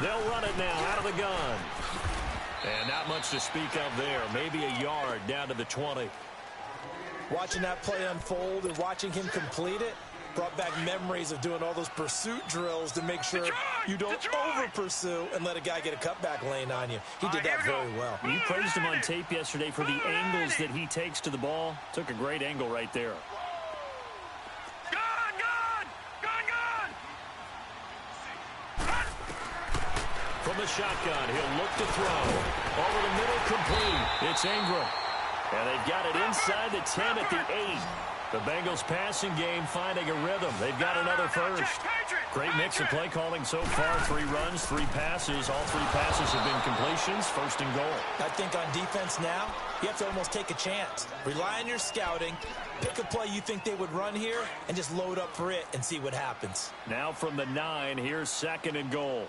They'll run it now out of the gun. And not much to speak of there. Maybe a yard down to the 20. Watching that play unfold and watching him complete it brought back memories of doing all those pursuit drills to make sure you don't over-pursue and let a guy get a cutback lane on you. He did that very well. You praised him on tape yesterday for the angles that he takes to the ball. Took a great angle right there. From the shotgun, he'll look to throw. Over the middle, complete. It's Ingram. And they've got it inside the 10 at the 8. The Bengals passing game finding a rhythm. They've got another first. Great mix of play calling so far. 3 runs, 3 passes. All 3 passes have been completions. First and goal. I think on defense now, you have to almost take a chance. Rely on your scouting. Pick a play you think they would run here and just load up for it and see what happens. Now from the 9, here's second and goal.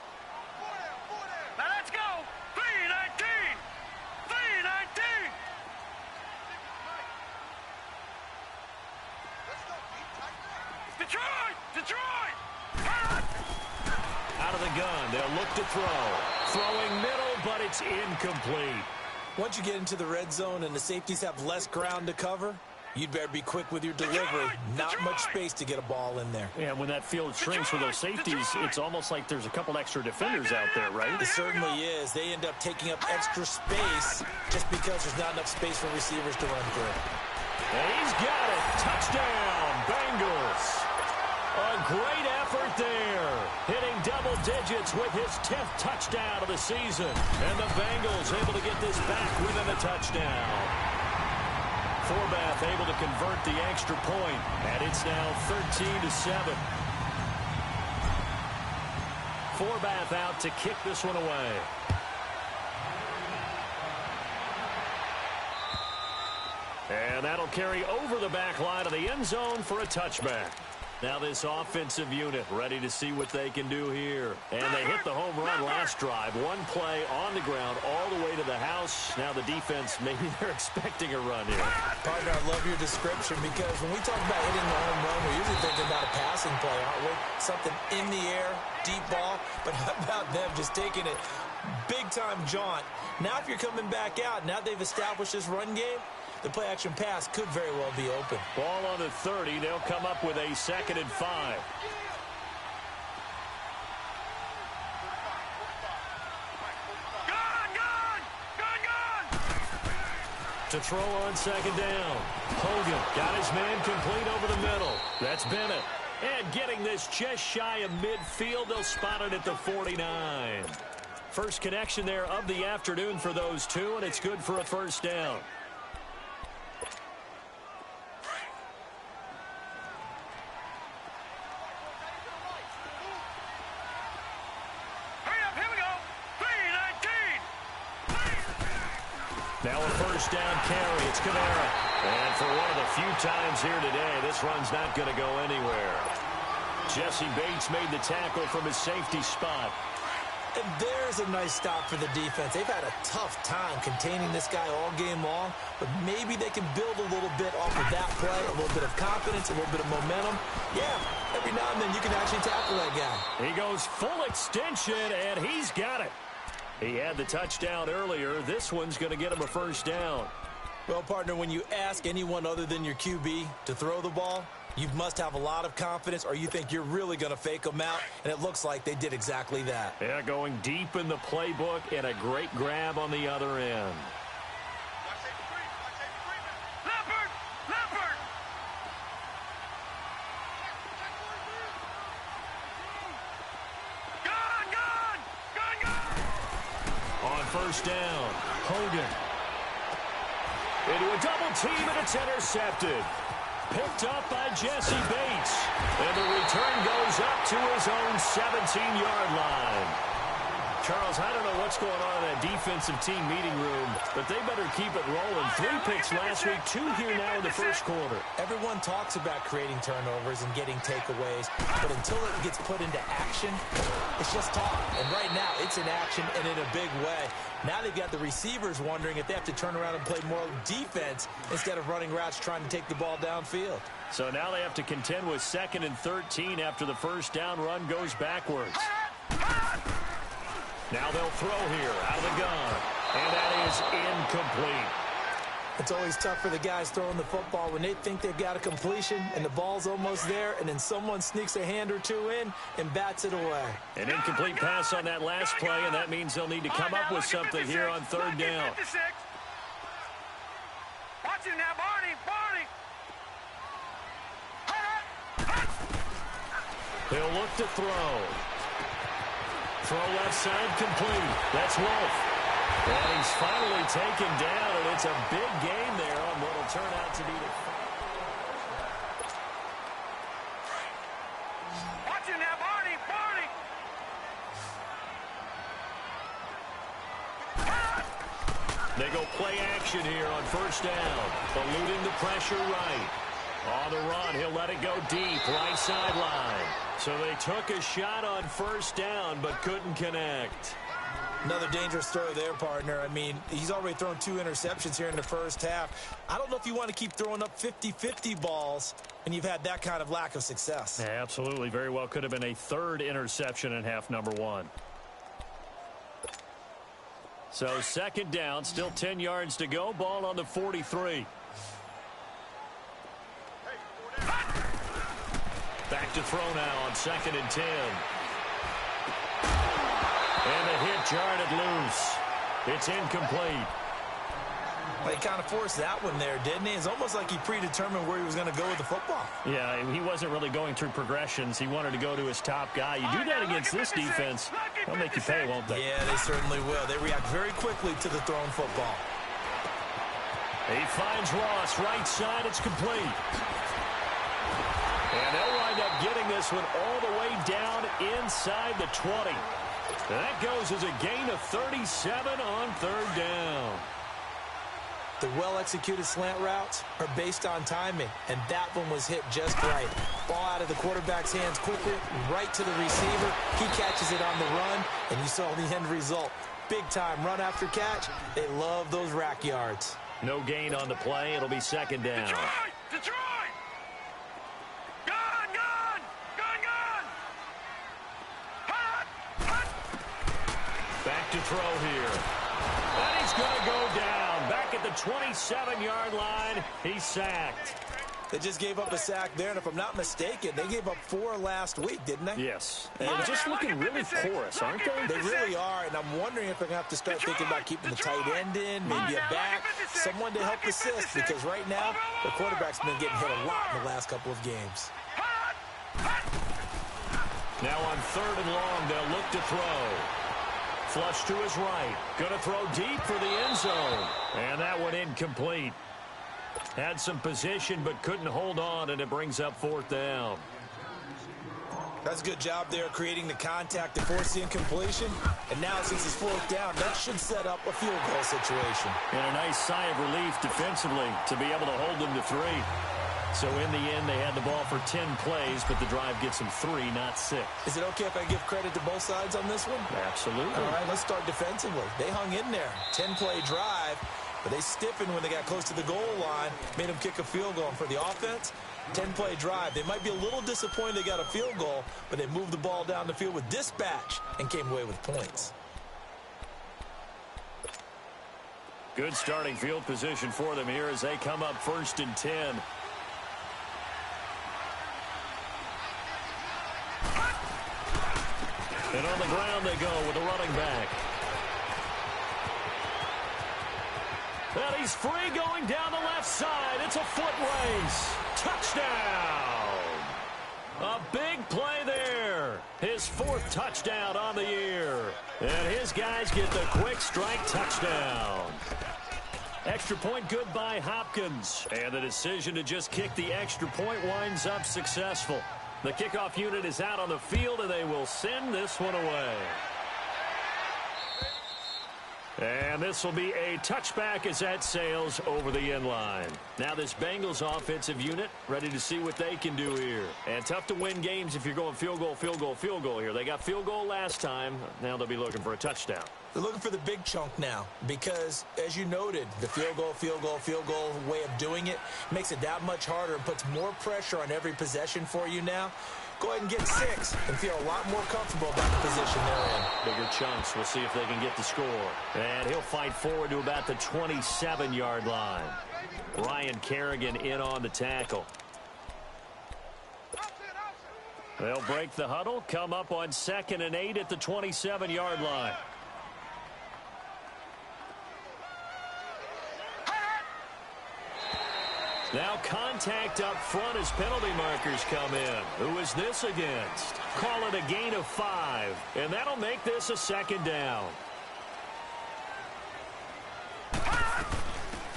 Out of the gun, they'll look to throw. Throwing middle, but it's incomplete. Once you get into the red zone and the safeties have less ground to cover, you'd better be quick with your delivery. Not much space to get a ball in there. Yeah, when that field shrinks with those safeties, it's almost like there's a couple extra defenders out there, right? It certainly is. They end up taking up extra space just because there's not enough space for receivers to run through. And he's got it. Touchdown, Bengals. A great effort there. Hitting double digits with his 10th touchdown of the season. And the Bengals able to get this back within a touchdown. Forbath able to convert the extra point, and it's now 13-7. Forbath out to kick this one away. And that'll carry over the back line of the end zone for a touchback. Now this offensive unit ready to see what they can do here. And they hit the home run last drive. One play on the ground all the way to the house. Now the defense, maybe they're expecting a run here. Partner, I love your description because when we talk about hitting the home run, we're usually thinking about a passing play, aren't we? Something in the air, deep ball. But how about them just taking it big-time jaunt? Now if you're coming back out, now they've established this run game, the play-action pass could very well be open. Ball on the 30. They'll come up with a 2nd and 5. To throw on 2nd down. Hogan got his man complete over the middle. That's Bennett. And getting this just shy of midfield, they'll spot it at the 49. First connection there of the afternoon for those two, and it's good for a first down. Now a first down carry. It's Kamara. And for one of the few times here today, this run's not going to go anywhere. Jesse Bates made the tackle from his safety spot. And there's a nice stop for the defense. They've had a tough time containing this guy all game long, but maybe they can build a little bit off of that play, a little bit of confidence, a little bit of momentum. Yeah, every now and then you can actually tackle that guy. He goes full extension, and he's got it. He had the touchdown earlier. This one's going to get him a first down. Well, partner, when you ask anyone other than your QB to throw the ball, you must have a lot of confidence or you think you're really going to fake them out, and it looks like they did exactly that. Yeah, going deep in the playbook and a great grab on the other end. First down, Hogan. Into a double team, and it's intercepted. Picked up by Jesse Bates. And the return goes up to his own 17-yard line. Charles, I don't know what's going on in that defensive team meeting room, but they better keep it rolling. 3 picks last week, 2 here now in the first quarter. Everyone talks about creating turnovers and getting takeaways, but until it gets put into action, it's just talk. And right now, it's in action and in a big way. Now they've got the receivers wondering if they have to turn around and play more defense instead of running routes trying to take the ball downfield. So now they have to contend with 2nd and 13 after the first down run goes backwards. Now they'll throw here out of the gun. And that is incomplete. It's always tough for the guys throwing the football when they think they've got a completion and the ball's almost there, and then someone sneaks a hand or two in and bats it away. An incomplete pass on that last play, and that means they'll need to come up with something here on third down. Watch him now, Barney. He'll look to throw. Throw left side complete. That's Wolf. And he's finally taken down, and it's a big game there on what will turn out to be the... Watch him now, Barney. They go play action here on first down. Eluding the pressure right. On the run, he'll let it go deep, right sideline. So they took a shot on first down, but couldn't connect. Another dangerous throw there, partner. I mean, he's already thrown 2 interceptions here in the first half. I don't know if you want to keep throwing up 50-50 balls, and you've had that kind of lack of success. Yeah, absolutely. Very well could have been a third interception in half number 1. So second down, still 10 yards to go. Ball on the 43. Back to throw now on 2nd and 10. And the hit jarred loose. It's incomplete. Well, he kind of forced that one there, didn't he? It's almost like he predetermined where he was going to go with the football. Yeah, he wasn't really going through progressions. He wanted to go to his top guy. You do that against this defense, they'll make you pay, won't they? Yeah, they certainly will. They react very quickly to the thrown football. He finds Ross, right side, it's complete. And they'll wind up getting this one all the way down inside the 20. That goes as a gain of 37 on third down. The well-executed slant routes are based on timing, and that one was hit just right. Ball out of the quarterback's hands quickly, right to the receiver. He catches it on the run, and you saw the end result. Big-time run after catch. They love those rack yards. No gain on the play. It'll be second down. Detroit! Back to throw here. And he's going to go down. Back at the 27-yard line. He's sacked. They just gave up a sack there, and if I'm not mistaken, they gave up 4 last week, didn't they? Yes. And just looking really porous, aren't they? They really are, and I'm wondering if they're going to have to start thinking about keeping the tight end in, maybe a back, someone to help assist, because right now, the quarterback's been getting hit a lot in the last couple of games. Now on 3rd and long, they'll look to throw. Flush to his right. Going to throw deep for the end zone. And that one incomplete. Had some position but couldn't hold on, and it brings up 4th down. That's a good job there creating the contact to force the incompletion. And now since it's 4th down, that should set up a field goal situation. And a nice sigh of relief defensively to be able to hold them to 3. So in the end, they had the ball for 10 plays, but the drive gets them 3, not 6. Is it okay if I give credit to both sides on this one? Absolutely. All right, let's start defensively. They hung in there. 10-play drive, but they stiffened when they got close to the goal line, made them kick a field goal. And for the offense, 10-play drive. They might be a little disappointed they got a field goal, but they moved the ball down the field with dispatch and came away with points. Good starting field position for them here as they come up 1st and 10. And on the ground they go with the running back. And he's free going down the left side. It's a foot race. Touchdown. A big play there. His 4th touchdown on the year. And his guys get the quick strike touchdown. Extra point good by Hopkins. And the decision to just kick the extra point winds up successful. The kickoff unit is out on the field, and they will send this one away. And this will be a touchback as that sails over the end line. Now this Bengals offensive unit ready to see what they can do here. And tough to win games if you're going field goal, field goal, field goal here. They got field goal last time. Now they'll be looking for a touchdown. They're looking for the big chunk now because, as you noted, the field goal way of doing it makes it that much harder and puts more pressure on every possession for you now. Go ahead and get 6 and feel a lot more comfortable about the position they're in. Bigger chunks. We'll see if they can get the score. And he'll fight forward to about the 27-yard line. Ryan Kerrigan in on the tackle. They'll break the huddle, come up on 2nd and 8 at the 27-yard line. Now contact up front as penalty markers come in. Who is this against? Call it a gain of 5, and that'll make this a 2nd down.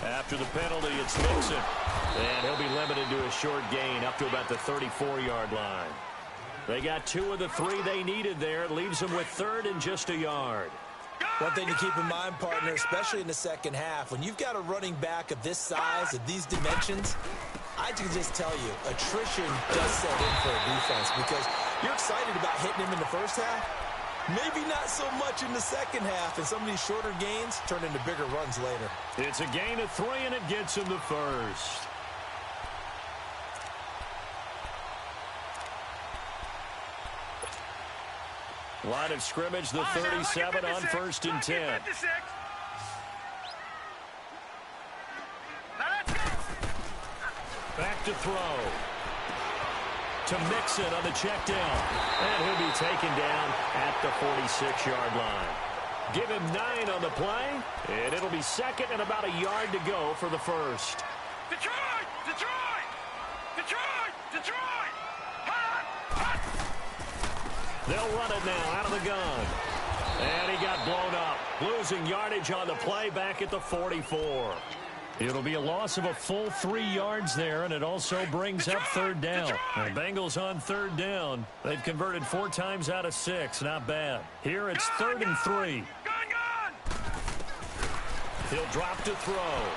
After the penalty, it's Mixon. And he'll be limited to a short gain up to about the 34-yard line. They got 2 of the 3 they needed there. It leaves them with 3rd and just a yard. One thing to keep in mind, partner, especially in the second half, when you've got a running back of this size, of these dimensions, I can just tell you, attrition does set in for a defense because you're excited about hitting him in the first half. Maybe not so much in the second half, and some of these shorter gains turn into bigger runs later. It's a gain of 3, and it gets him the first. Line of scrimmage, the 37 on 1st and 10. Back to throw. To Mixon on the check down. And he'll be taken down at the 46-yard line. Give him 9 on the play, and it'll be 2nd and about a yard to go for the first. Detroit! Detroit! Detroit! Detroit! Hot! Hot! They'll run it now out of the gun. And he got blown up. Losing yardage on the play back at the 44. It'll be a loss of a full 3 yards there, and it also brings up 3rd down. The Bengals on 3rd down. They've converted 4 times out of 6. Not bad. Here it's 3rd and 3. He'll drop to throw.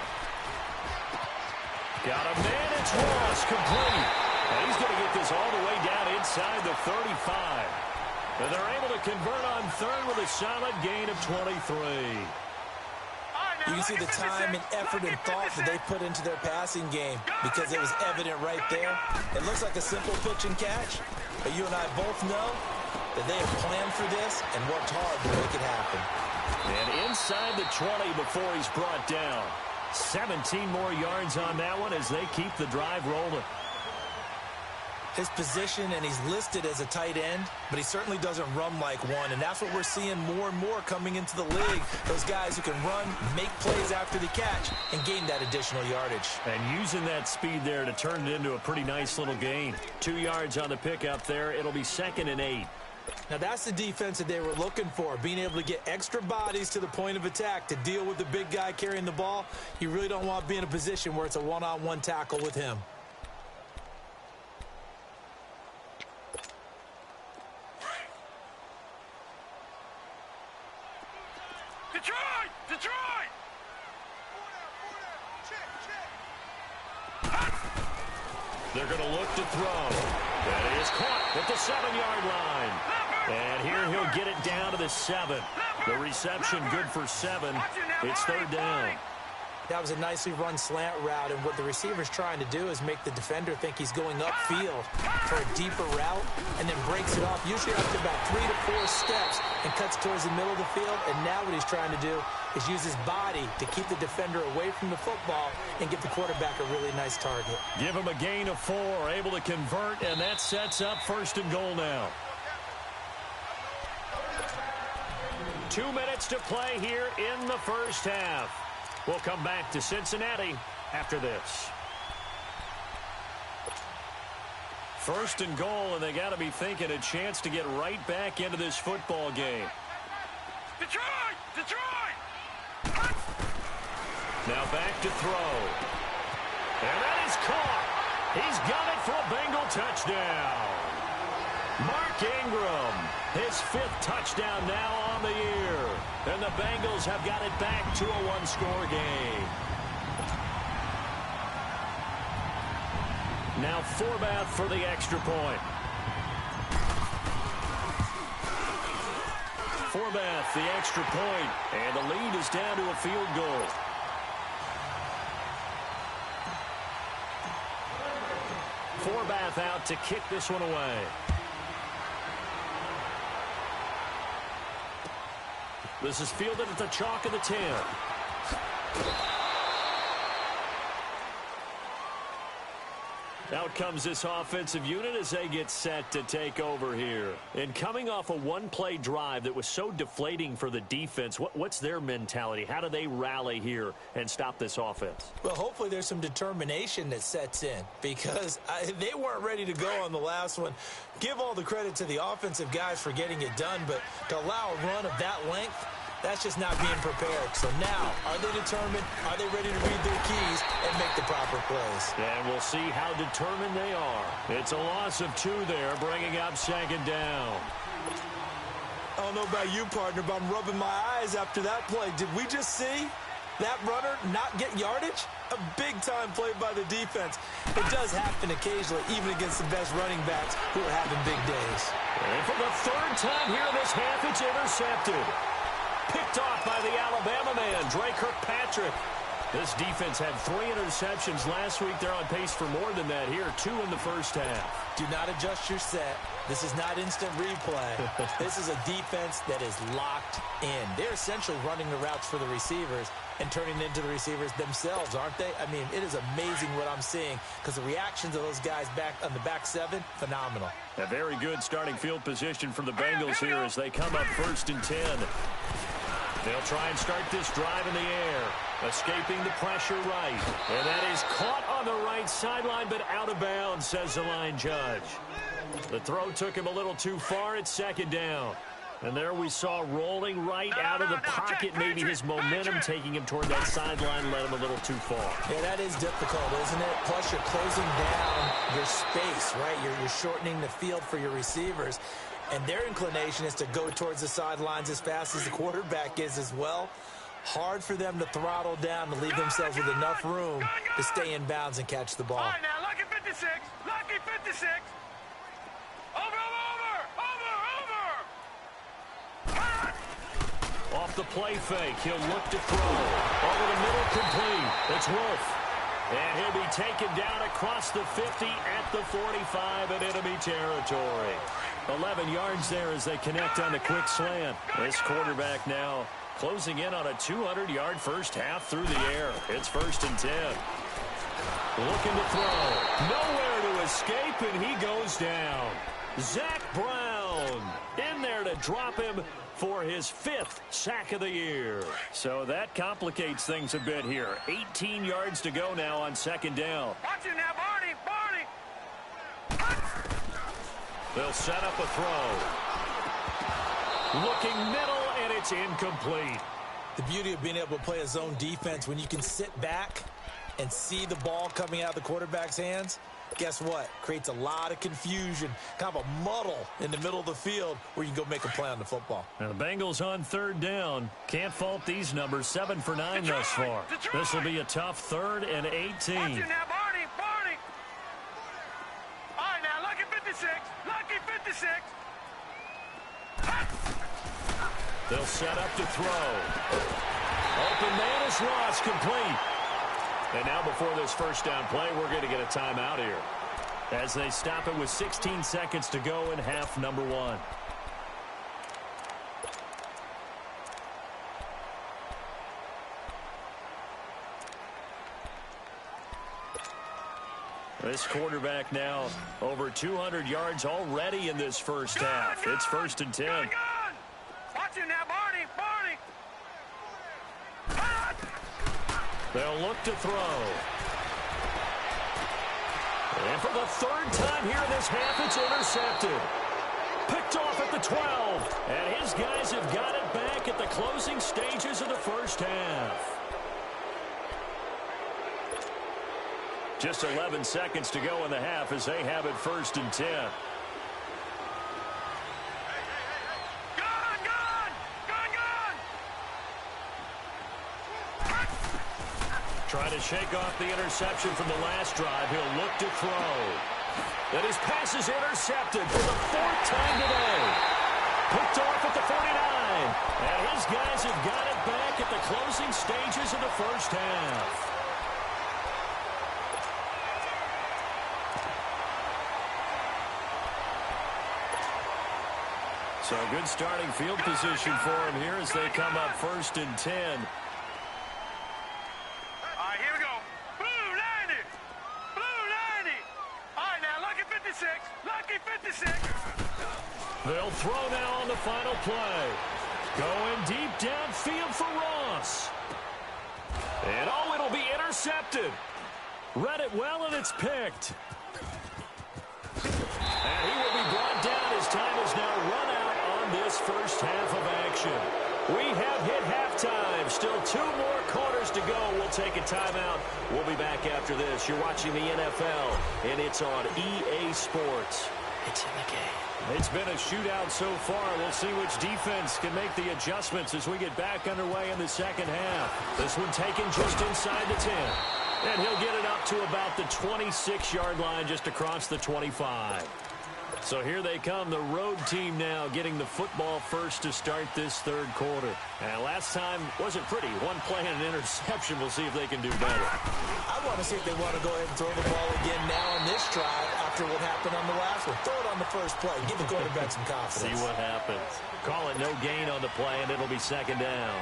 Got a man. It's Ross, complete. And he's going to get this all the way down inside the 35. And they're able to convert on 3rd with a solid gain of 23. You can see the time and effort and thought that they put into their passing game because it was evident right there. It looks like a simple pitch and catch, but you and I both know that they have planned for this and worked hard to make it happen. And inside the 20 before he's brought down. 17 more yards on that one as they keep the drive rolling. His position, and he's listed as a tight end, but he certainly doesn't run like one, and that's what we're seeing more and more coming into the league. Those guys who can run, make plays after the catch, and gain that additional yardage. And using that speed there to turn it into a pretty nice little gain. 2 yards on the pickup there. It'll be 2nd and 8. Now that's the defense that they were looking for, being able to get extra bodies to the point of attack to deal with the big guy carrying the ball. You really don't want to be in a position where it's a one-on-one tackle with him. Detroit! Detroit! They're going to look to throw. That is caught at the 7-yard line. And here he'll get it down to the 7. The reception good for 7. It's 3rd down. That was a nicely run slant route, and what the receiver's trying to do is make the defender think he's going upfield for a deeper route and then breaks it off, usually after about 3 to 4 steps, and cuts towards the middle of the field. And now what he's trying to do is use his body to keep the defender away from the football and give the quarterback a really nice target. Give him a gain of 4, able to convert, and that sets up 1st and goal now. 2 minutes to play here in the first half. We'll come back to Cincinnati after this. 1st and goal, and they got to be thinking a chance to get right back into this football game. Detroit! Detroit! Now back to throw. And that is caught. He's got it for a Bengal touchdown. Mark Ingram, his 5th touchdown now on the year. And the Bengals have got it back to a 1-score game. Now Forbath for the extra point. Forbath, the extra point, and the lead is down to a field goal. Forbath out to kick this one away. This is fielded at the chalk of the 10. Out comes this offensive unit as they get set to take over here. And coming off a one-play drive that was so deflating for the defense, what's their mentality? How do they rally here and stop this offense? Well, hopefully there's some determination that sets in because they weren't ready to go on the last one. Give all the credit to the offensive guys for getting it done, but to allow a run of that length, that's just not being prepared. So now, are they determined? Are they ready to read their keys and make the proper plays? And we'll see how determined they are. It's a loss of 2 there, bringing up second down. I don't know about you, partner, but I'm rubbing my eyes after that play. Did we just see that runner not get yardage? A big-time play by the defense. It does happen occasionally, even against the best running backs who are having big days. And for the 3rd time here this half, it's intercepted. Picked off by the Alabama man, Dre Kirkpatrick. This defense had 3 interceptions last week. They're on pace for more than that here, 2 in the first half. Do not adjust your set. This is not instant replay. This is a defense that is locked in. They're essentially running the routes for the receivers and turning into the receivers themselves, aren't they? I mean, it is amazing what I'm seeing because the reactions of those guys back on the back 7, phenomenal. A very good starting field position for the Bengals here as they come up 1st and 10. They'll try and start this drive in the air, escaping the pressure right. And that is caught on the right sideline, but out of bounds, says the line judge. The throw took him a little too far. It's 2nd down. And there we saw rolling right out of the pocket. Maybe his momentum taking him toward that sideline led him a little too far. Yeah, that is difficult, isn't it? Plus, you're closing down your space, right? You're shortening the field for your receivers. And their inclination is to go towards the sidelines as fast as the quarterback is as well. Hard for them to throttle down to leave themselves with enough room to stay in bounds and catch the ball. All right, now, lucky 56. Lucky 56. Over. Off the play fake, he'll look to throw. Over the middle, complete. It's Wolf. And he'll be taken down across the 50 at the 45 in enemy territory. 11 yards there as they connect on the quick slant. This quarterback now closing in on a 200-yard first half through the air. It's 1st and 10. Looking to throw. Nowhere to escape, and he goes down. Zach Brown in there to drop him for his 5th sack of the year. So that complicates things a bit here. 18 yards to go now on 2nd down. Watch it now, Barney. They'll set up a throw. Looking middle, and it's incomplete. The beauty of being able to play a zone defense when you can sit back and see the ball coming out of the quarterback's hands, guess what? Creates a lot of confusion, kind of a muddle in the middle of the field where you can go make a play on the football. Now the Bengals on 3rd down. Can't fault these numbers. 7 for 9 thus far. This will be a tough 3rd and 18. Watch it now, Barney. All right, now, lucky 56. Lucky 56. They'll set up to throw. Open man is lost, complete. And now before this 1st down play, we're going to get a timeout here as they stop it with 16 seconds to go in half number 1. This quarterback now over 200 yards already in this first half. It's 1st and 10. Watch it now, Barney. They'll look to throw. And for the 3rd time here in this half, it's intercepted. Picked off at the 12. And his guys have got it back at the closing stages of the first half. Just 11 seconds to go in the half as they have it 1st and 10. Trying to shake off the interception from the last drive. He'll look to throw. And his pass is intercepted for the 4th time today. Picked off at the 49. line. And his guys have got it back at the closing stages of the first half. So good starting field position for him here as they come up 1st and 10. All right, here we go. Blue 90. Blue 90. All right, now, lucky 56. Lucky 56. They'll throw now on the final play. Going deep downfield for Ross. And oh, it'll be intercepted. Read it well, and it's picked. And he will be brought down. His time is now run out on this first half of action. We have hit halftime. Still 2 more quarters to go. We'll take a timeout. We'll be back after this. You're watching the NFL, and it's on EA Sports. It's in the game. It's been a shootout so far. We'll see which defense can make the adjustments as we get back underway in the second half. This one taken just inside the 10. And he'll get it up to about the 26-yard line, just across the 25. So here they come, the road team now getting the football first to start this third quarter. And last time wasn't pretty. 1 play and an interception. We'll see if they can do better. I want to see if they want to go ahead and throw the ball again now on this drive after what happened on the last one. Throw it on the first play. Give the quarterback some confidence. See what happens. Call it no gain on the play, and it'll be 2nd down.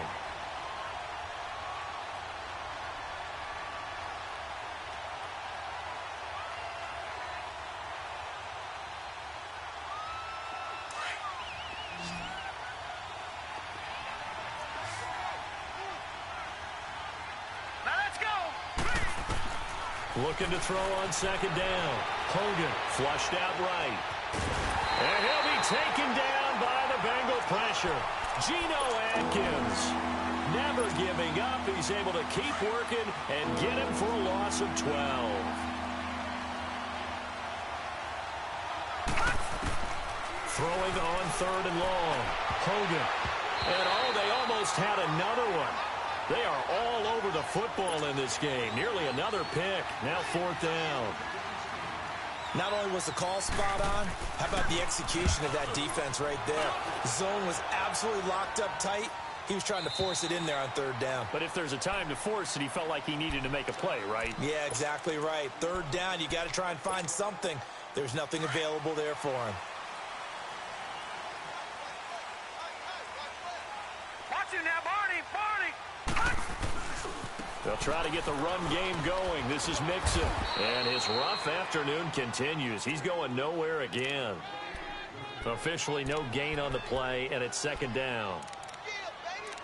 Looking to throw on 2nd down. Hogan flushed out right. And he'll be taken down by the Bengal pressure. Geno Atkins never giving up. He's able to keep working and get him for a loss of 12. Throwing on 3rd and long. Hogan. And oh, they almost had another one. They are all over the football in this game. Nearly another pick. Now 4th down. Not only was the call spot on, how about the execution of that defense right there? The zone was absolutely locked up tight. He was trying to force it in there on 3rd down. But if there's a time to force it, he felt like he needed to make a play, right? Yeah, exactly right. 3rd down, you got to try and find something. There's nothing available there for him. Watch it now, Barney. Barney. They'll try to get the run game going. This is Mixon. And his rough afternoon continues. He's going nowhere again. Officially no gain on the play, and it's 2nd down.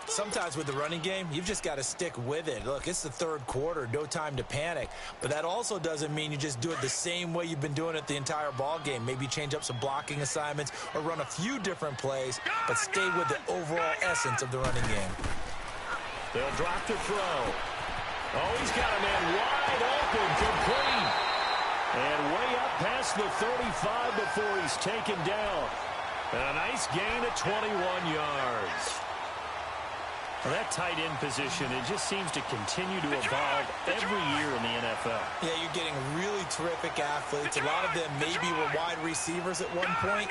Sometimes with the running game, you've just got to stick with it. Look, it's the 3rd quarter, no time to panic. But that also doesn't mean you just do it the same way you've been doing it the entire ball game. Maybe change up some blocking assignments or run a few different plays, but stay with the overall essence of the running game. They'll drop the throw. Oh, he's got a man wide open, complete. And way up past the 35 before he's taken down. And a nice gain at 21 yards. Well, that tight end position, it just seems to continue to evolve every year in the NFL. Yeah, you're getting really terrific athletes. A lot of them maybe were wide receivers at one point.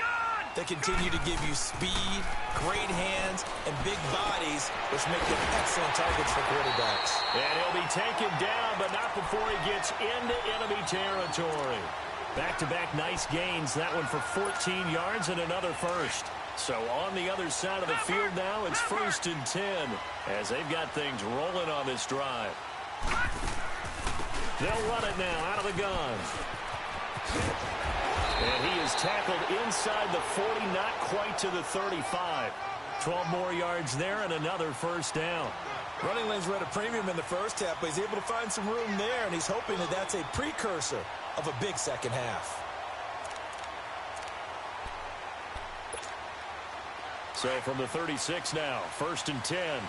They continue to give you speed, great hands, and big bodies, which make them excellent targets for quarterbacks. And he'll be taken down, but not before he gets into enemy territory. Back-to-back nice gains. That one for 14 yards and another first. So on the other side of the field now, it's 1st and 10 as they've got things rolling on this drive. They'll run it now out of the gun. And he is tackled inside the 40, not quite to the 35. 12 more yards there and another 1st down. Running lanes were at a premium in the first half, but he's able to find some room there, and he's hoping that that's a precursor of a big second half. So from the 36 now, 1st and 10.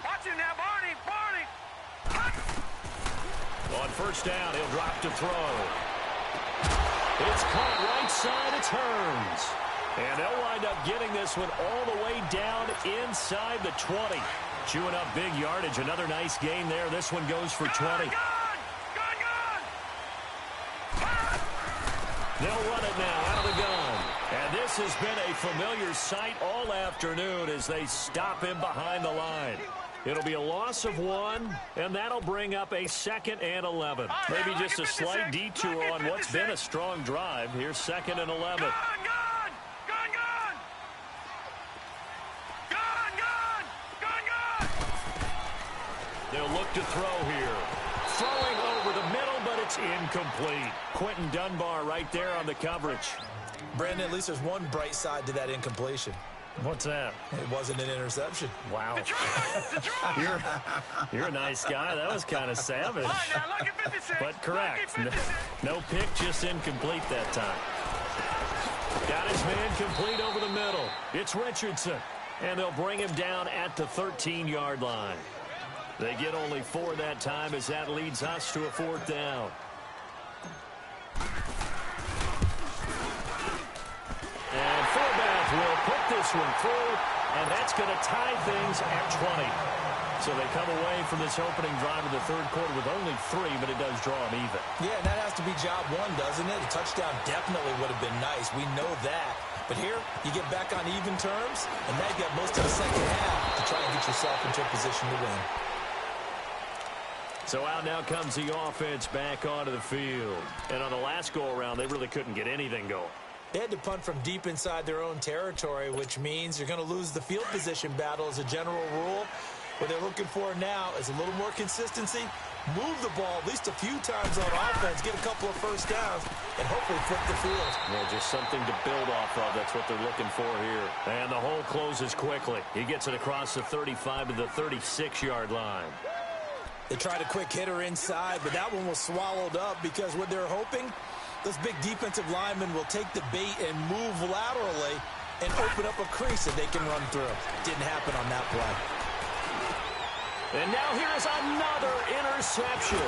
Watch it now, Barney. Barney. On 1st down, he'll drop to throw. It's caught right side. It turns. And they'll wind up getting this one all the way down inside the 20. Chewing up big yardage. Another nice gain there. This one goes for 20. They'll run it now out of the gun. And this has been a familiar sight all afternoon as they stop him behind the line. It'll be a loss of 1, and that'll bring up a 2nd and 11. Maybe just a slight detour on what's been a strong drive. Here's 2nd and 11. Gone! They'll look to throw here. Throwing over the middle, but it's incomplete. Quentin Dunbar right there on the coverage. Brandon, at least there's one bright side to that incompletion. What's that? It wasn't an interception. Wow. You're a nice guy. That was kind of savage. But correct. No pick, just incomplete that time. Got his man complete over the middle. It's Richardson. And they'll bring him down at the 13-yard line. They get only 4 that time as that leads us to a 4th down. And Forbath will put this one through, and that's going to tie things at 20. So they come away from this opening drive of the third quarter with only 3, but it does draw them even. Yeah, and that has to be job 1, doesn't it? A touchdown definitely would have been nice. We know that. But here, you get back on even terms, and now you got most of the second half to try and get yourself into a position to win. So out now comes the offense back onto the field. And on the last go-around, they really couldn't get anything going. They had to punt from deep inside their own territory, which means you're going to lose the field position battle as a general rule. What they're looking for now is a little more consistency, move the ball at least a few times on offense, get a couple of first downs, and hopefully flip the field. Yeah, just something to build off of. That's what they're looking for here. And the hole closes quickly. He gets it across the 35 to the 36-yard line. They tried a quick hitter inside, but that one was swallowed up because what they're hoping, those big defensive linemen will take the bait and move laterally and open up a crease that they can run through. Didn't happen on that play. And now here's another interception.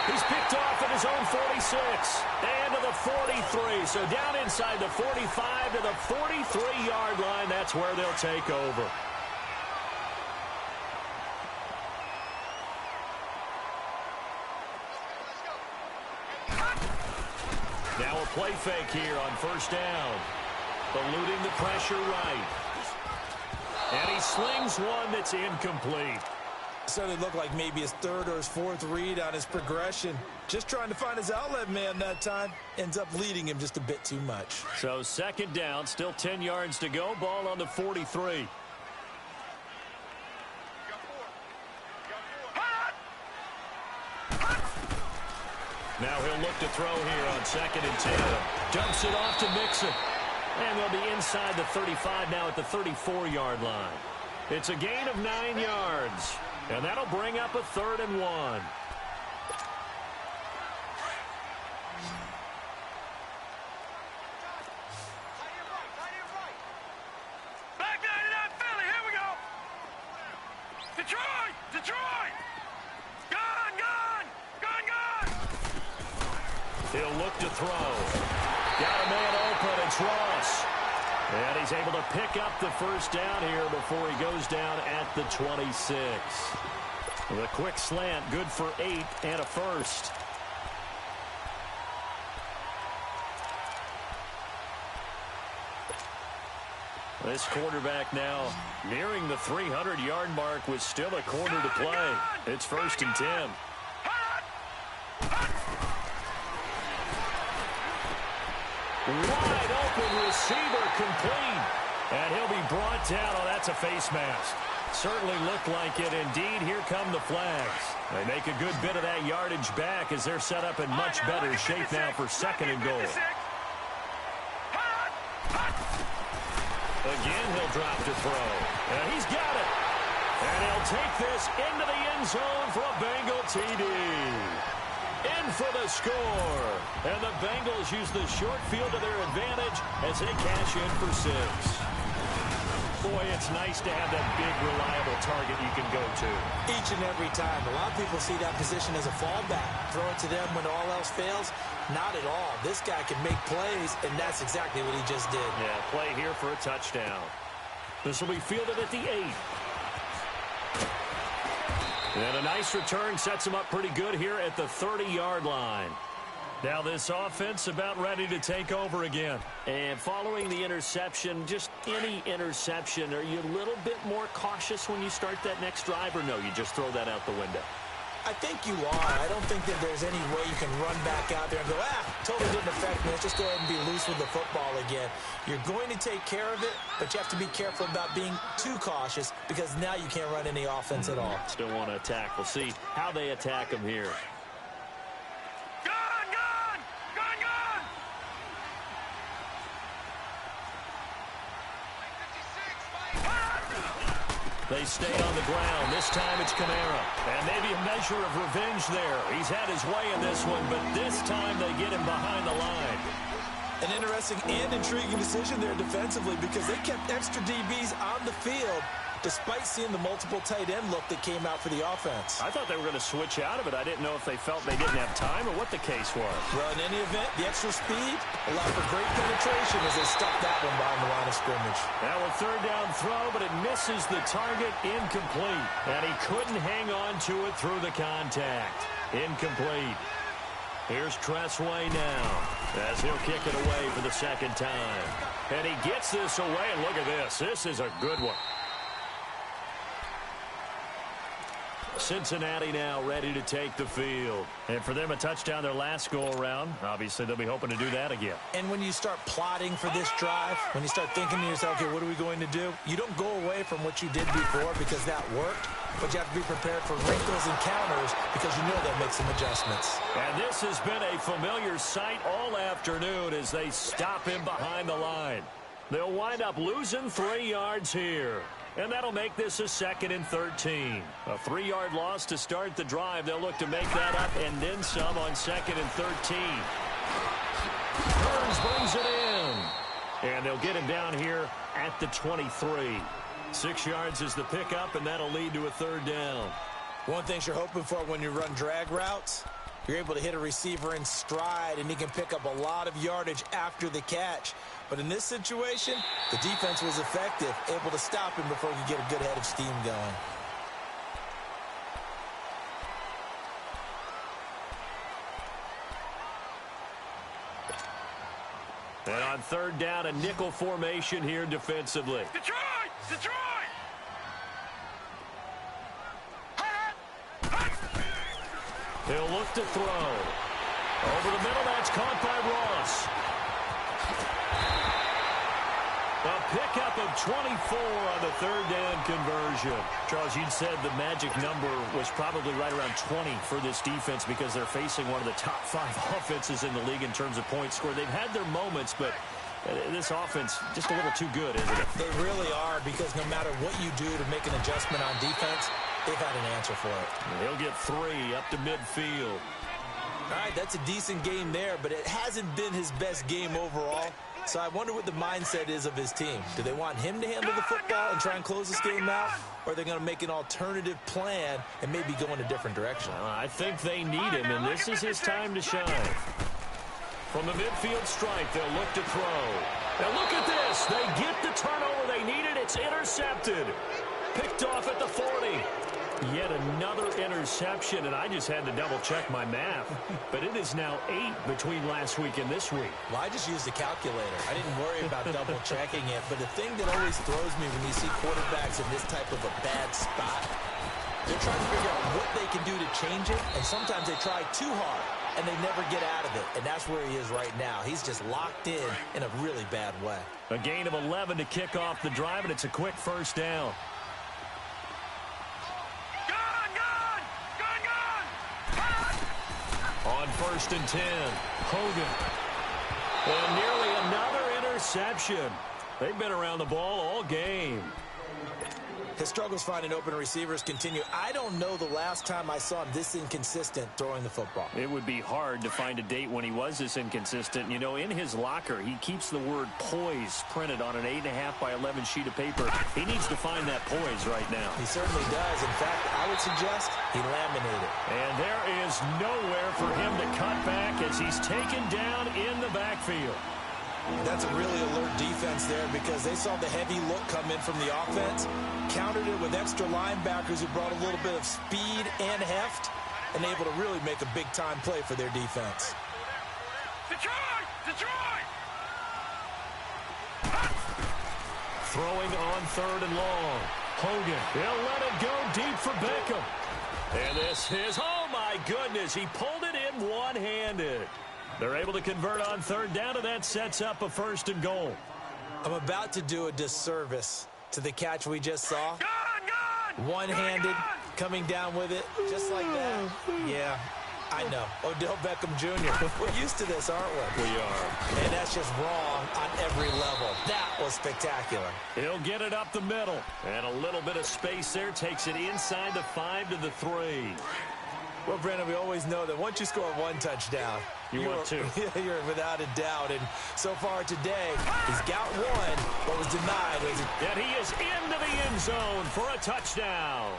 He's picked off at his own 46 and to the 43. So down inside the 45 to the 43-yard line. That's where they'll take over. Now a play fake here on first down. Eluding the pressure right. And he slings one that's incomplete. Certainly looked like maybe his 3rd or his 4th read on his progression. Just trying to find his outlet man that time. Ends up leading him just a bit too much. So 2nd down, still 10 yards to go. Ball on the 43. Now he'll look to throw here on 2nd and 10. Dumps it off to Mixon. And they'll be inside the 35 now at the 34-yard line. It's a gain of 9 yards. And that'll bring up a 3rd and 1. Back 99 Philly, here we go. Detroit! Gone! He'll look to throw. Got a man open. It's Ross. And he's able to pick up the first down here before he goes down at the 26. The quick slant, good for 8 and a first. This quarterback now nearing the 300-yard mark with still a quarter to play. It's 1st and 10. Wide open receiver complete. And he'll be brought down. Oh, that's a face mask. Certainly looked like it. Indeed, here come the flags. They make a good bit of that yardage back as they're set up in much better shape now for 2nd and goal. Again, he'll drop to throw. And he's got it. And he'll take this into the end zone for a Bengal TD. In for the score. And the Bengals use the short field to their advantage as they cash in for 6. Boy, it's nice to have that big, reliable target you can go to. Each and every time. A lot of people see that position as a fallback. Throw it to them when all else fails. Not at all. This guy can make plays, and that's exactly what he just did. Yeah, play here for a touchdown. This will be fielded at the 8. And a nice return sets him up pretty good here at the 30-yard line. Now this offense about ready to take over again. And following the interception, just any interception, are you a little bit more cautious when you start that next drive, or no, you just throw that out the window? I think you are. I don't think that there's any way you can run back out there and go, totally didn't affect me. Let's just go ahead and be loose with the football again. You're going to take care of it, but you have to be careful about being too cautious because now you can't run any offense at all. Still want to attack. We'll see how they attack them here. They stay on the ground. This time it's Kamara. And maybe a measure of revenge there. He's had his way in this one, but this time they get him behind the line. An interesting and intriguing decision there defensively because they kept extra DBs on the field despite seeing the multiple tight end look that came out for the offense. I thought they were going to switch out of it. I didn't know if they felt they didn't have time or what the case was. Well, in any event, the extra speed allowed for great penetration as they stuck that one behind the line of scrimmage. Now a third down throw, but it misses the target, incomplete. And he couldn't hang on to it through the contact. Incomplete. Here's Tressway now as he'll kick it away for the second time. And he gets this away, and look at this. This is a good one. Cincinnati now ready to take the field. And for them, a touchdown their last go-around. Obviously, they'll be hoping to do that again. And when you start plotting for this drive, when you start thinking to yourself, okay, what are we going to do? You don't go away from what you did before because that worked, but you have to be prepared for wrinkles and counters because you know they'll make some adjustments. And this has been a familiar sight all afternoon as they stop him behind the line. They'll wind up losing 3 yards here. And that'll make this a 2nd and 13. A 3-yard loss to start the drive. They'll look to make that up and then some on 2nd and 13. Burns brings it in. And they'll get him down here at the 23. 6 yards is the pickup, and that'll lead to a third down. One thing you're hoping for when you run drag routes, you're able to hit a receiver in stride, and he can pick up a lot of yardage after the catch. But in this situation, the defense was effective, able to stop him before he could get a good head of steam going. And on third down, a nickel formation here defensively. Detroit! Detroit! He'll look to throw. Over the middle, that's caught by Ross. A pickup of 24 on the third down conversion. Charles, you'd said the magic number was probably right around 20 for this defense because they're facing one of the top 5 offenses in the league in terms of points scored. They've had their moments, but this offense just a little too good, isn't it? They really are because no matter what you do to make an adjustment on defense, they've had an answer for it. He'll get 3 up to midfield. All right, that's a decent game there, but it hasn't been his best game overall. So I wonder what the mindset is of his team. Do they want him to handle the football and try and close this game out? Or are they going to make an alternative plan and maybe go in a different direction? I think they need him, and this is his time to shine. From the midfield strike, they'll look to throw. Now look at this. They get the turnover they needed. It's intercepted. Picked off at the 40. Yet another interception, and I just had to double-check my math. But it is now 8 between last week and this week. Well, I just used a calculator. I didn't worry about double-checking it. But the thing that always throws me when you see quarterbacks in this type of a bad spot, they're trying to figure out what they can do to change it, and sometimes they try too hard, and they never get out of it. And that's where he is right now. He's just locked in a really bad way. A gain of 11 to kick off the drive, and it's a quick first down. On 1st and 10, Hogan. And nearly another interception. They've been around the ball all game. His struggles finding open receivers continue. I don't know the last time I saw him this inconsistent throwing the football. It would be hard to find a date when he was this inconsistent. You know, in his locker, he keeps the word poise printed on an 8.5 by 11 sheet of paper. He needs to find that poise right now. He certainly does. In fact, I would suggest he laminated. And there is nowhere for him to cut back as he's taken down in the backfield. That's a really alert defense there because they saw the heavy look come in from the offense, countered it with extra linebackers who brought a little bit of speed and heft, and able to really make a big-time play for their defense. Detroit! Detroit! Throwing on 3rd and long. Hogan, he'll let it go deep for Beckham. And this is, oh my goodness, he pulled it in one-handed. They're able to convert on 3rd down, and that sets up a 1st and goal. I'm about to do a disservice to the catch we just saw. Gone! One-handed, coming down with it, just like that. Yeah, I know. Odell Beckham Jr. We're used to this, aren't we? We are. And that's just wrong on every level. That was spectacular. He'll get it up the middle. And a little bit of space there takes it inside the 5 to the 3. Well, Brandon, we always know that once you score one touchdown, you want two. You're without a doubt. And so far today, he's got one, but was denied. And he is into the end zone for a touchdown.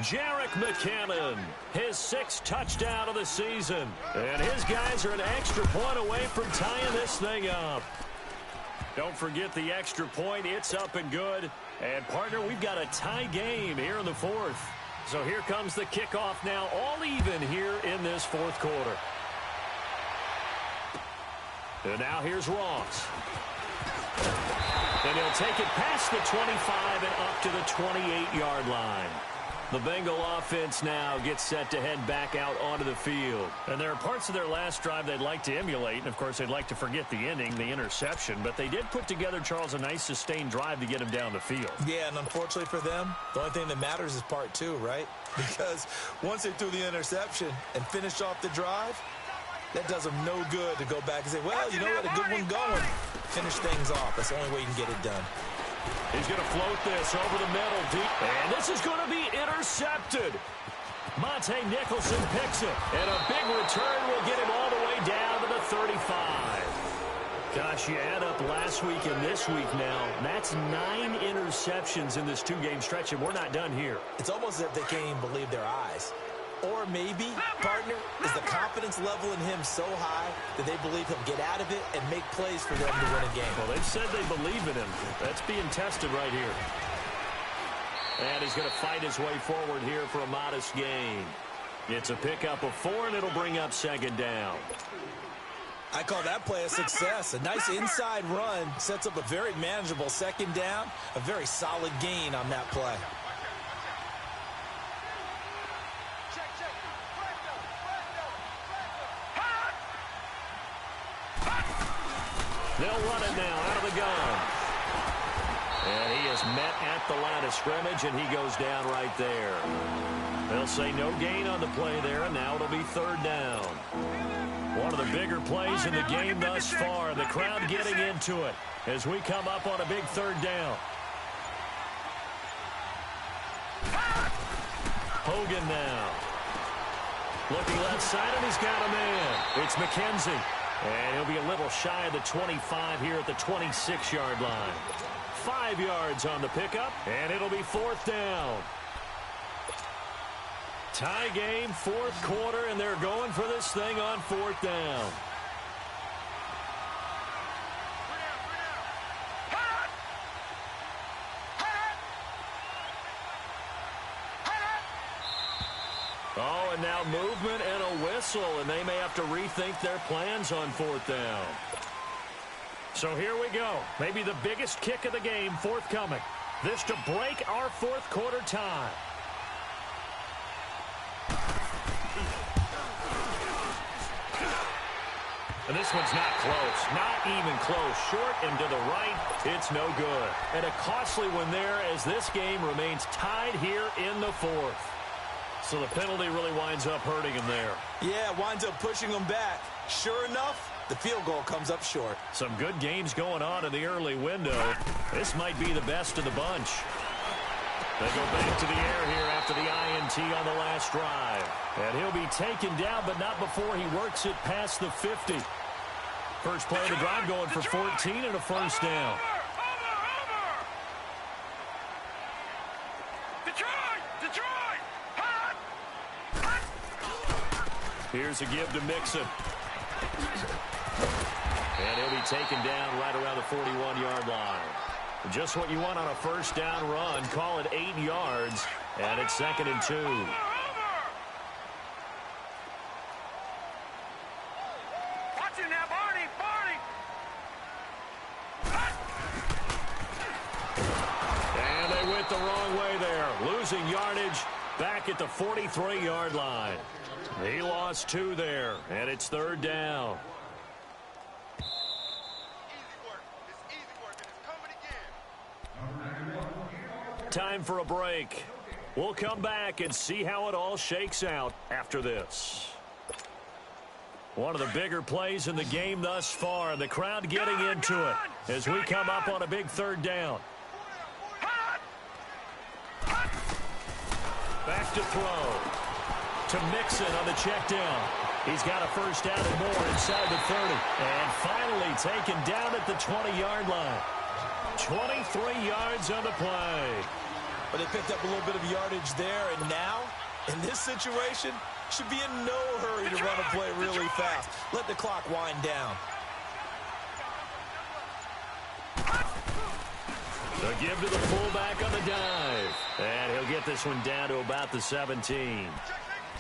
Jerick McKinnon, his 6th touchdown of the season. And his guys are an extra point away from tying this thing up. Don't forget the extra point. It's up and good. And, partner, we've got a tie game here in the 4th. So here comes the kickoff now, all even here in this 4th quarter. And now here's Ross. And he'll take it past the 25 and up to the 28-yard line. The Bengal offense now gets set to head back out onto the field. And there are parts of their last drive they'd like to emulate. And, of course, they'd like to forget the ending, the interception. But they did put together, Charles, a nice sustained drive to get him down the field. Yeah, and unfortunately for them, the only thing that matters is part 2, right? Because once they threw the interception and finished off the drive, that does them no good to go back and say, well, you know what, a good one going. Finish things off. That's the only way you can get it done. He's going to float this over the middle deep. And this is going to be intercepted. Monte Nicholson picks it. And a big return will get him all the way down to the 35. Gosh, you add up last week and this week now. That's 9 interceptions in this 2-game stretch, and we're not done here. It's almost as if they can't even believe their eyes. Or maybe, partner, is the confidence level in him so high that they believe he'll get out of it and make plays for them to win a game. Well, they've said they believe in him. That's being tested right here. And he's going to fight his way forward here for a modest gain. It's a pickup of 4, and it'll bring up 2nd down. I call that play a success. A nice inside run sets up a very manageable 2nd down. A very solid gain on that play. They'll run it now out of the gun. And he is met at the line of scrimmage, and he goes down right there. They'll say no gain on the play there, and now it'll be 3rd down. One of the bigger plays in the game thus far. The crowd getting into it as we come up on a big 3rd down. Hogan now. Looking left side, and he's got a man. It's McKenzie. And he'll be a little shy of the 25 here at the 26-yard line. 5 yards on the pickup, and it'll be 4th down. Tie game, 4th quarter, and they're going for this thing on 4th down. Oh, and now movement and a whistle, and they may have to rethink their plans on 4th down. So here we go. Maybe the biggest kick of the game forthcoming. This to break our 4th quarter tie. And this one's not close. Not even close. Short and to the right. It's no good. And a costly one there as this game remains tied here in the 4th. So the penalty really winds up hurting him there. Yeah, winds up pushing him back. Sure enough, the field goal comes up short. Some good games going on in the early window. This might be the best of the bunch. They go back to the air here after the INT on the last drive. And he'll be taken down, but not before he works it past the 50. First play of the drive going for 14 and a 1st down. Here's a give to Mixon. And he'll be taken down right around the 41-yard line. Just what you want on a 1st down run. Call it 8 yards, and it's 2nd and 2. Watch it now. losing yardage back at the 43-yard line. He lost 2 there, and it's third down. Time for a break. We'll come back and see how it all shakes out after this. One of the bigger plays in the game thus far. The crowd getting into it as we come up on a big third down. Back to throw. To Mixon on the check down. He's got a first down and more inside the 30. And finally taken down at the 20-yard line. 23 yards on the play. But they picked up a little bit of yardage there, and now, in this situation, should be in no hurry to run a play really fast. Let the clock wind down. The give to the fullback on the dive. And he'll get this one down to about the 17.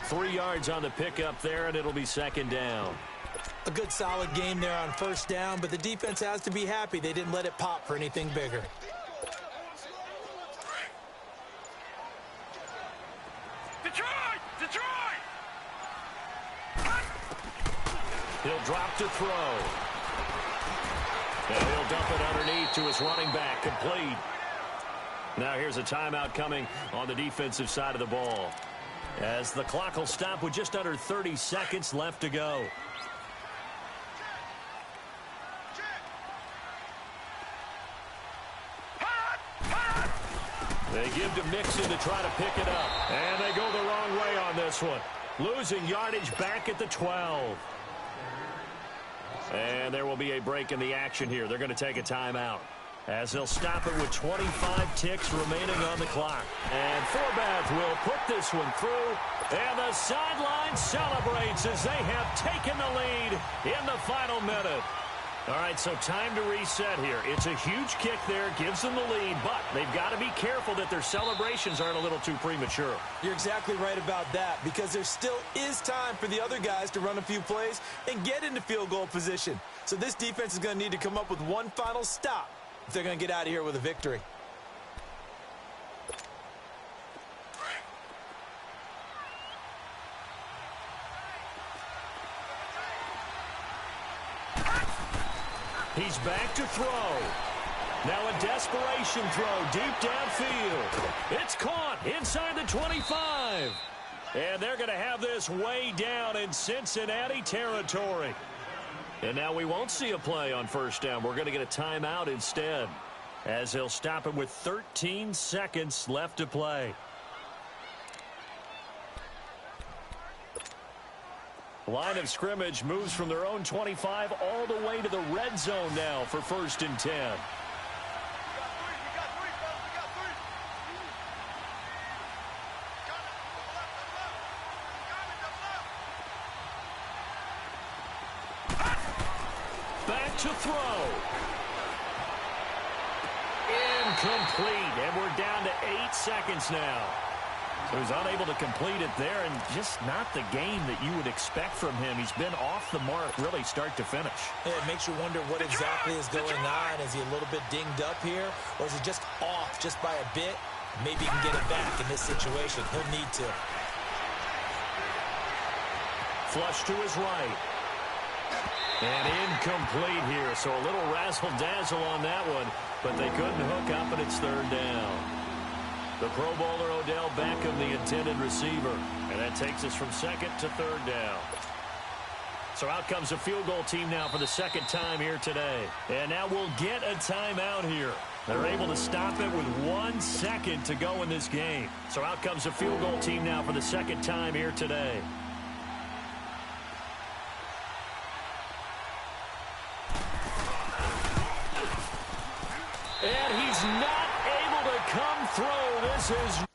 3 yards on the pickup there, and it'll be second down. A good solid game there on first down, but the defense has to be happy they didn't let it pop for anything bigger. Detroit! He'll drop to throw. And he'll dump it underneath to his running back, complete. Now here's a timeout coming on the defensive side of the ball, as the clock will stop with just under 30 seconds left to go. They give to Mixon to try to pick it up. And they go the wrong way on this one. Losing yardage back at the 12. And there will be a break in the action here. They're going to take a timeout, as they'll stop it with 25 ticks remaining on the clock. And Forbath will put this one through. And the sideline celebrates as they have taken the lead in the final minute. All right, so time to reset here. It's a huge kick there, gives them the lead, but they've got to be careful that their celebrations aren't a little too premature. You're exactly right about that, because there still is time for the other guys to run a few plays and get into field goal position. So this defense is going to need to come up with one final stop if they're going to get out of here with a victory. He's back to throw. Now a desperation throw deep downfield. It's caught inside the 25. And they're going to have this way down in Cincinnati territory. And now we won't see a play on first down. We're going to get a timeout instead, as they'll stop it with 13 seconds left to play. Line of scrimmage moves from their own 25 all the way to the red zone now for 1st and 10. Back to throw. Incomplete, and we're down to 8 seconds now. He was unable to complete it there, and just not the game that you would expect from him. He's been off the mark really start to finish. It makes you wonder what exactly is going on. Is he a little bit dinged up here, or is he just off just by a bit? Maybe he can get it back in this situation. He'll need to. Flush to his right. And incomplete here, so a little razzle-dazzle on that one, but they couldn't hook up, and it's third down. The Pro Bowler Odell Beckham, the intended receiver. And that takes us from second to third down. So out comes a field goal team now for the second time here today. And now we'll get a timeout here. They're able to stop it with 1 second to go in this game. So out comes a field goal team now for the second time here today. And he's not able to come through. This is